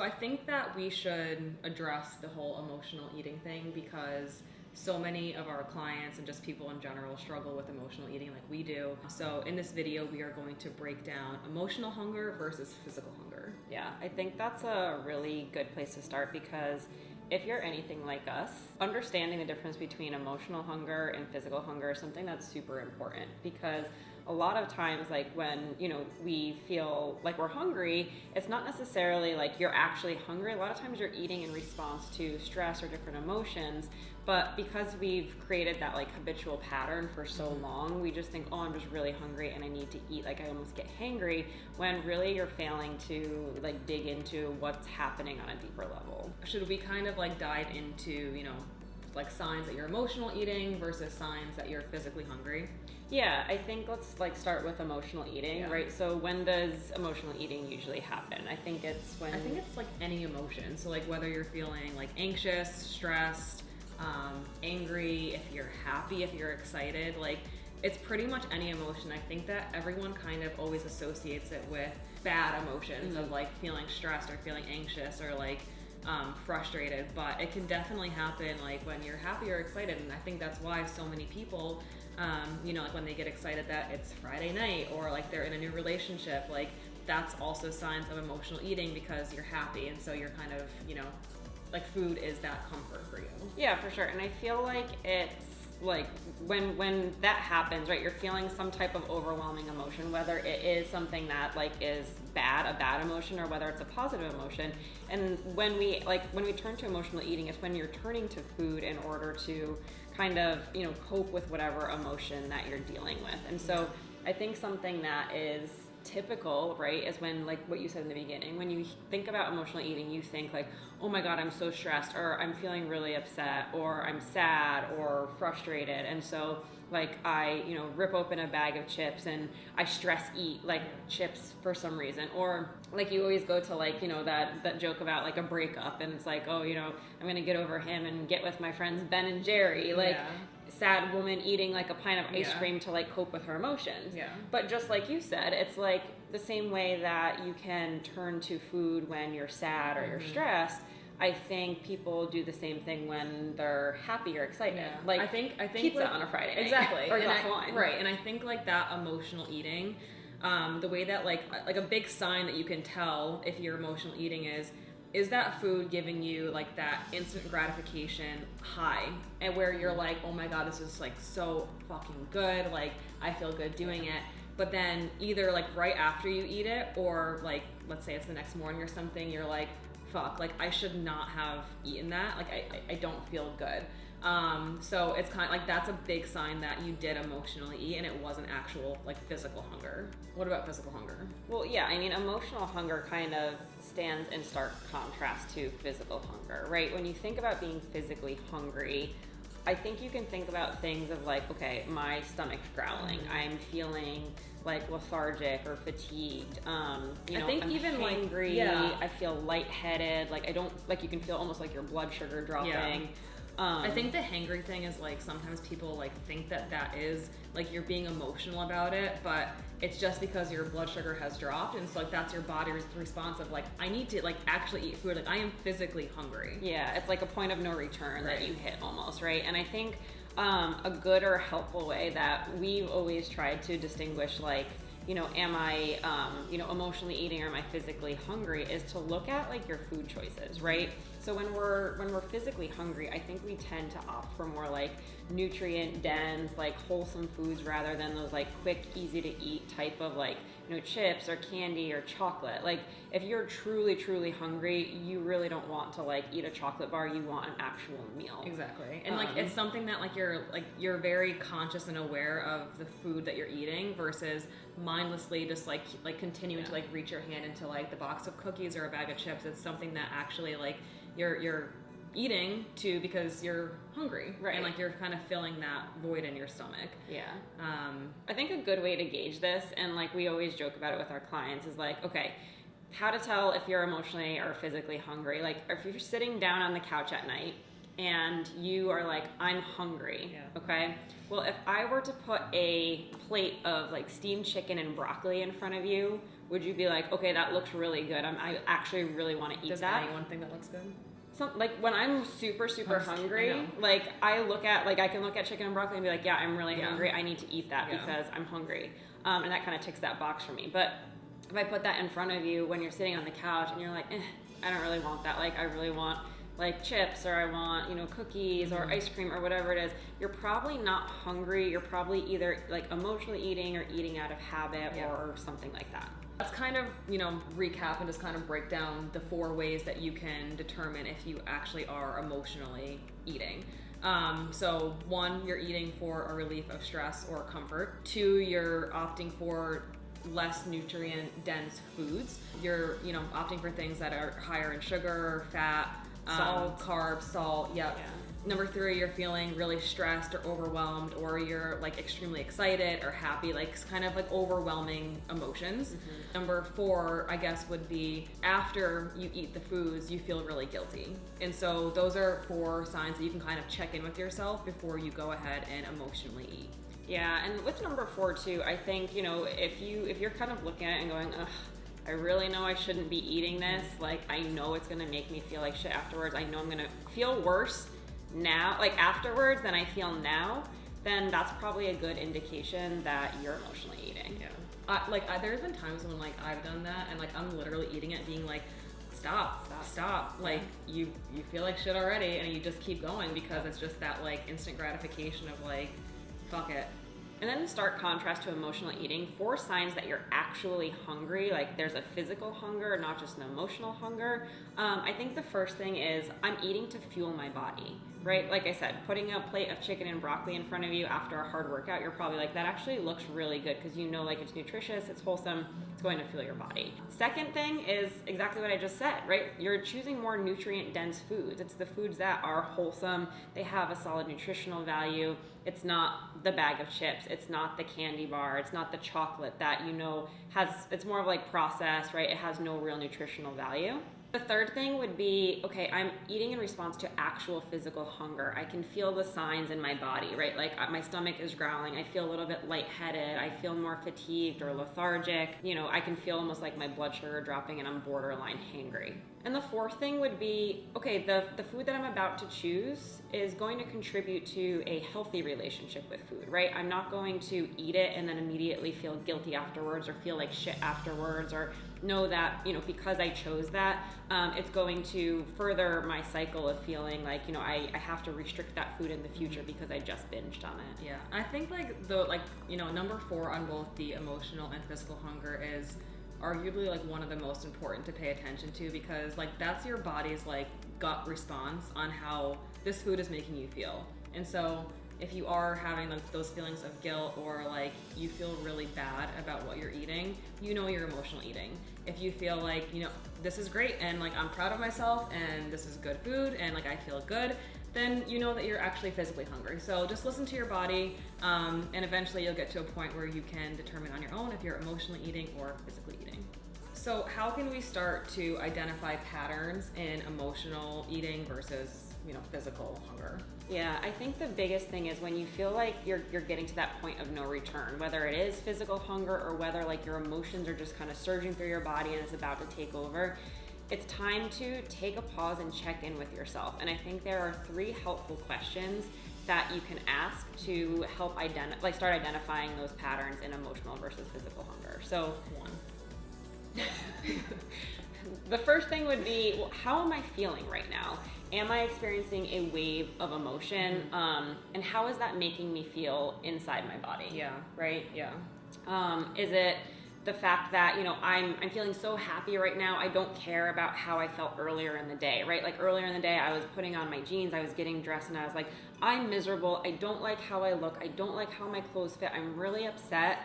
I think that we should address the whole emotional eating thing because so many of our clients and just people in general struggle with emotional eating like we do. So in this video, we are going to break down emotional hunger versus physical hunger. Yeah, I think that's a really good place to start because if you're anything like us, understanding the difference between emotional hunger and physical hunger is something that's super important because a lot of times, like when, we feel like we're hungry, it's not necessarily like you're actually hungry. A lot of times you're eating in response to stress or different emotions, but because we've created that like habitual pattern for so long, we just think, oh, I'm just really hungry and I need to eat. Like I almost get hangry when really you're failing to like dig into what's happening on a deeper level. Should we kind of like dive into, like signs that you're emotional eating versus signs that you're physically hungry? Yeah, I think let's like start with emotional eating, right? So when does emotional eating usually happen? I think it's like any emotion. So like whether you're feeling like anxious, stressed, angry, if you're happy, if you're excited, like it's pretty much any emotion. I think that everyone kind of always associates it with bad emotions of like feeling stressed or feeling anxious or like frustrated, but it can definitely happen like when you're happy or excited. And I think that's why so many people like when they get excited that it's Friday night or like they're in a new relationship, like that's also signs of emotional eating because you're happy and so you're kind of, like food is that comfort for you. Yeah, for sure. And I feel like it's like when that happens, right, you're feeling some type of overwhelming emotion, whether it is something that like is a bad emotion, or whether it's a positive emotion. And when we turn to emotional eating, it's when you're turning to food in order to kind of, cope with whatever emotion that you're dealing with. And so I think something that is typical, right, is when, like what you said in the beginning, when you think about emotional eating, you think like, oh my God, I'm so stressed, or I'm feeling really upset, or I'm sad or frustrated. And so like I, rip open a bag of chips and I stress eat like chips for some reason. Or like you always go to like, that joke about like a breakup and it's like, oh, I'm gonna get over him and get with my friends Ben and Jerry. Like sad woman eating like a pint of ice cream to like cope with her emotions. But just like you said, it's like the same way that you can turn to food when you're sad or you're stressed. I think people do the same thing when they're happy or excited. Like I think pizza like, on a Friday night. Exactly. Or a glass of wine. Right. And I think like that emotional eating, the way that like a big sign that you can tell if you're emotional eating is that food giving you like that instant gratification high, and where you're like, oh my God, this is like so fucking good, like I feel good doing it. But then either like right after you eat it, or like let's say it's the next morning or something, you're like, fuck, like I should not have eaten that, like I don't feel good. So it's kind of like that's a big sign that you did emotionally eat and it wasn't actual like physical hunger. What about physical hunger? Well, yeah, I mean, emotional hunger kind of stands in stark contrast to physical hunger, right? When you think about being physically hungry, I think you can think about things of like, okay, my stomach's growling, I'm feeling like lethargic or fatigued, I think I'm even hangry, I feel lightheaded, like I don't, like you can feel almost like your blood sugar dropping. I think the hangry thing is like sometimes people like think that is like you're being emotional about it, but it's just because your blood sugar has dropped, and so like that's your body's response of like I need to like actually eat food, like I am physically hungry. Yeah, it's like a point of no return that you hit almost, right? And I think a good or helpful way that we've always tried to distinguish like, am I, emotionally eating or am I physically hungry, is to look at like your food choices, right? So when we're physically hungry, I think we tend to opt for more like nutrient dense, like wholesome foods rather than those like quick, easy to eat type of like, chips or candy or chocolate. Like if you're truly, truly hungry, you really don't want to like eat a chocolate bar, you want an actual meal. Exactly. And like it's something that like you're very conscious and aware of the food that you're eating versus mindlessly just like continuing to like reach your hand into like the box of cookies or a bag of chips. It's something that actually like you're eating to because you're hungry, right? And like you're kind of filling that void in your stomach. I think a good way to gauge this, and like we always joke about it with our clients, is like, okay, how to tell if you're emotionally or physically hungry. Like if you're sitting down on the couch at night and you are like, I'm hungry, okay? Well, if I were to put a plate of like steamed chicken and broccoli in front of you Would you be like, okay, that looks really good. I actually really want to eat Does that. anyone think that looks good? Like when I'm super hungry, like I can look at chicken and broccoli and be like, yeah, I'm really hungry. I need to eat that because I'm hungry. And that kind of ticks that box for me. But if I put that in front of you when you're sitting on the couch and you're like, I don't really want that. Like I really want like chips, or I want, cookies or ice cream or whatever it is, you're probably not hungry. You're probably either like emotionally eating or eating out of habit or something like that. Let's kind of, recap and just kind of break down the 4 ways that you can determine if you actually are emotionally eating. So 1, you're eating for a relief of stress or comfort. 2, you're opting for less nutrient dense foods. You're, opting for things that are higher in sugar, fat, salt, carbs, salt. Yep. Yeah. Number 3, you're feeling really stressed or overwhelmed, or you're like extremely excited or happy, like kind of like overwhelming emotions. Mm-hmm. Number 4, I guess, would be after you eat the foods, you feel really guilty. And so those are 4 signs that you can kind of check in with yourself before you go ahead and emotionally eat. Yeah, and with number 4 too, I think, if you're kind of looking at it and going, ugh, I really know I shouldn't be eating this, like I know it's gonna make me feel like shit afterwards, I know I'm gonna feel worse now, like afterwards, than I feel now, then that's probably a good indication that you're emotionally eating. Yeah. There's been times when like I've done that and like I'm literally eating it being like, stop. Like you feel like shit already and you just keep going because it's just that like instant gratification of like, fuck it. And then in stark contrast to emotional eating, 4 signs that you're actually hungry, like there's a physical hunger, not just an emotional hunger. I think the first thing is I'm eating to fuel my body, right? Like I said, putting a plate of chicken and broccoli in front of you after a hard workout, you're probably like, that actually looks really good because like it's nutritious, it's wholesome, it's going to fuel your body. Second thing is exactly what I just said, right? You're choosing more nutrient dense foods. It's the foods that are wholesome, they have a solid nutritional value. It's not the bag of chips, it's not the candy bar, it's not the chocolate that it's more of like processed, right? It has no real nutritional value. The third thing would be, okay, I'm eating in response to actual physical hunger. I can feel the signs in my body, right? Like my stomach is growling, I feel a little bit lightheaded, I feel more fatigued or lethargic. I can feel almost like my blood sugar dropping and I'm borderline hangry. And the fourth thing would be, okay, the food that I'm about to choose is going to contribute to a healthy relationship with food, right? I'm not going to eat it and then immediately feel guilty afterwards or feel like shit afterwards or know that, because I chose that, it's going to further my cycle of feeling like, I have to restrict that food in the future because I just binged on it. Yeah, I think number 4 on both the emotional and physical hunger is arguably like one of the most important to pay attention to because like that's your body's like gut response on how this food is making you feel. And so if you are having like those feelings of guilt or like you feel really bad about what you're eating, you're emotional eating. If you feel like, this is great and like I'm proud of myself and this is good food and like I feel good, then you know that you're actually physically hungry. So just listen to your body, and eventually you'll get to a point where you can determine on your own if you're emotionally eating or physically eating. So how can we start to identify patterns in emotional eating versus, physical hunger? Yeah, I think the biggest thing is when you feel like you're getting to that point of no return, whether it is physical hunger or whether like your emotions are just kind of surging through your body and it's about to take over, it's time to take a pause and check in with yourself. And I think there are 3 helpful questions that you can ask to help start identifying those patterns in emotional versus physical hunger. So 1. The first thing would be, well, how am I feeling right now? Am I experiencing a wave of emotion? And how is that making me feel inside my body? Yeah. Right? Yeah. Is it the fact that, I'm feeling so happy right now, I don't care about how I felt earlier in the day, right? Like earlier in the day, I was putting on my jeans, I was getting dressed, and I was like, I'm miserable, I don't like how I look, I don't like how my clothes fit, I'm really upset.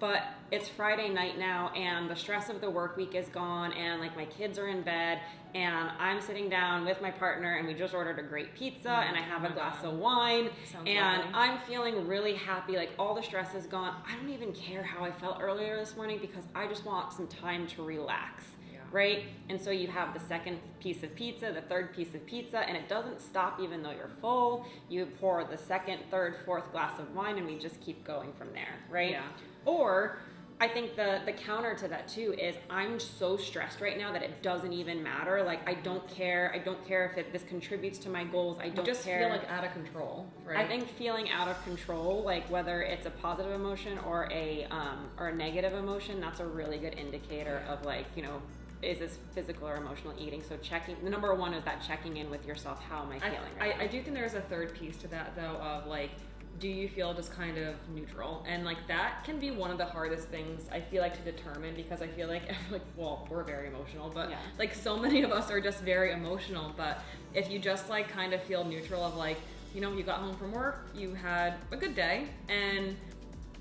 But it's Friday night now and the stress of the work week is gone and like my kids are in bed and I'm sitting down with my partner and we just ordered a great pizza and I have a glass of wine and I'm feeling really happy, like all the stress is gone. I don't even care how I felt earlier this morning because I just want some time to relax. Right? And so you have the second piece of pizza, the third piece of pizza, and it doesn't stop even though you're full. You pour the second, third, fourth glass of wine, and we just keep going from there, right? Yeah. Or I think the counter to that too is I'm so stressed right now that it doesn't even matter. Like, I don't care. I don't care if this contributes to my goals. I don't just care. feel like out of control, right? I think feeling out of control, like whether it's a positive emotion or a negative emotion, that's a really good indicator of like, you know, is this physical or emotional eating? So the number one is that checking in with yourself. How am I feeling right now? I do think there's a third piece to that though, of like, do you feel just kind of neutral? And like that can be one of the hardest things I feel like to determine, because I feel like well, we're very emotional, but Yeah. like so many of us are just very emotional. But if you just like kind of feel neutral of like, you know, you got home from work, you had a good day, and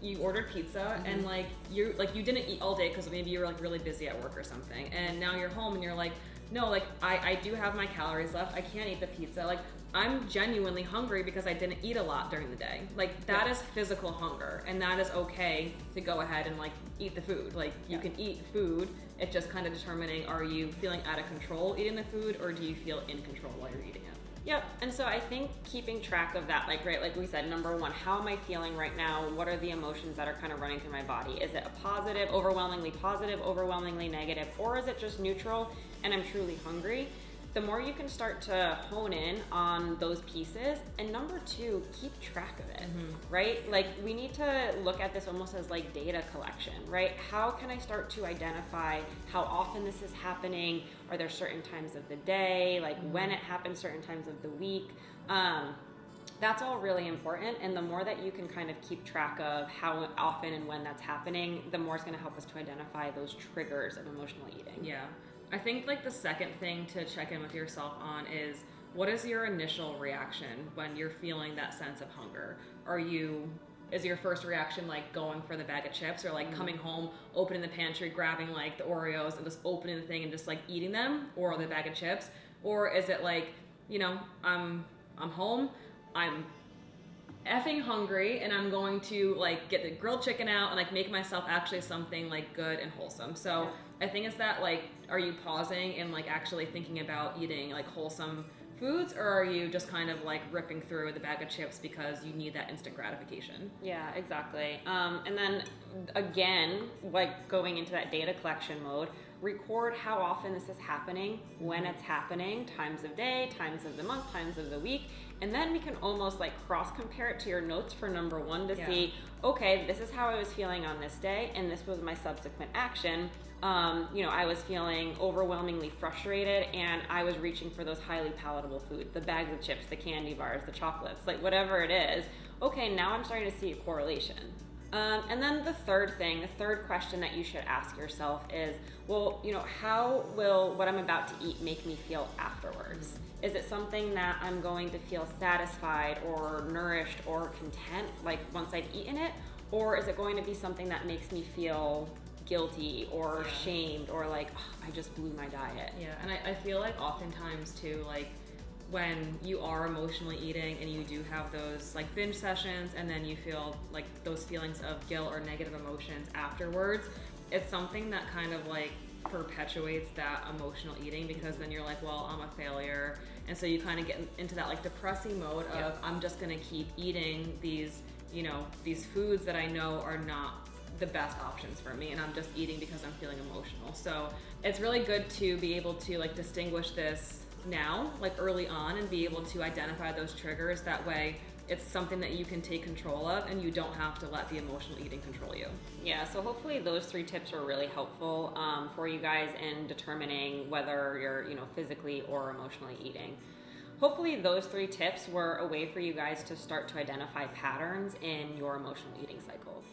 you ordered pizza, and like you didn't eat all day because maybe you were like really busy at work or something, and now you're home and you're like, no, like I do have my calories left, I can't eat the pizza, like I'm genuinely hungry because I didn't eat a lot during the day. Like that is physical hunger, and that is okay to go ahead and like eat the food. Like you can eat food. It's just kind of determining, are you feeling out of control eating the food, or do you feel in control while you're eating it? Yep. And so I think keeping track of that, like, right, like we said, number one, how am I feeling right now? What are the emotions that are kind of running through my body? Is it a positive, overwhelmingly negative, or is it just neutral and I'm truly hungry? The more you can start to hone in on those pieces. And number two, keep track of it, right? Like we need to look at this almost as like data collection, right? How can I start to identify how often this is happening? Are there certain times of the day, like when it happens, certain times of the week? That's all really important. And the more that you can kind of keep track of how often and when that's happening, the more it's going to help us to identify those triggers of emotional eating. Yeah. I think like the second thing to check in with yourself on is, what is your initial reaction when you're feeling that sense of hunger? Is your first reaction like going for the bag of chips, or like coming home, opening the pantry, grabbing like the Oreos and just opening the thing and just like eating them, or the bag of chips? Or is it like, you know, I'm home, I'm effing hungry, and I'm going to like get the grilled chicken out and like make myself actually something like good and wholesome. So I think it's that, like, are you pausing and like actually thinking about eating like wholesome foods, or are you just kind of like ripping through the bag of chips because you need that instant gratification? Yeah, exactly. And then again, like going into that data collection mode, record how often this is happening, when it's happening, times of day, times of the month, times of the week. And then we can almost like cross compare it to your notes for number one to see, okay, this is how I was feeling on this day, and this was my subsequent action. You know, I was feeling overwhelmingly frustrated, and I was reaching for those highly palatable foods, the bags of chips, the candy bars, the chocolates, like whatever it is. Okay, now I'm starting to see a correlation. And then the third question that you should ask yourself is, well, you know, how will what I'm about to eat make me feel afterwards? Is it something that I'm going to feel satisfied or nourished or content like once I've eaten it? Or is it going to be something that makes me feel guilty or shamed, or like, oh, I just blew my diet? Yeah, and I feel like oftentimes too, like when you are emotionally eating and you do have those like binge sessions, and then you feel like those feelings of guilt or negative emotions afterwards, it's something that kind of like perpetuates that emotional eating, because then you're like, well, I'm a failure. And so you kind of get into that like depressing mode of, I'm just going to keep eating these, you know, these foods that I know are not the best options for me, and I'm just eating because I'm feeling emotional. So it's really good to be able to like distinguish this now, like early on, and be able to identify those triggers. That way it's something that you can take control of, and you don't have to let the emotional eating control you. Yeah, so hopefully those 3 tips were really helpful for you guys in determining whether you're, you know, physically or emotionally eating. Hopefully those 3 tips were a way for you guys to start to identify patterns in your emotional eating cycles.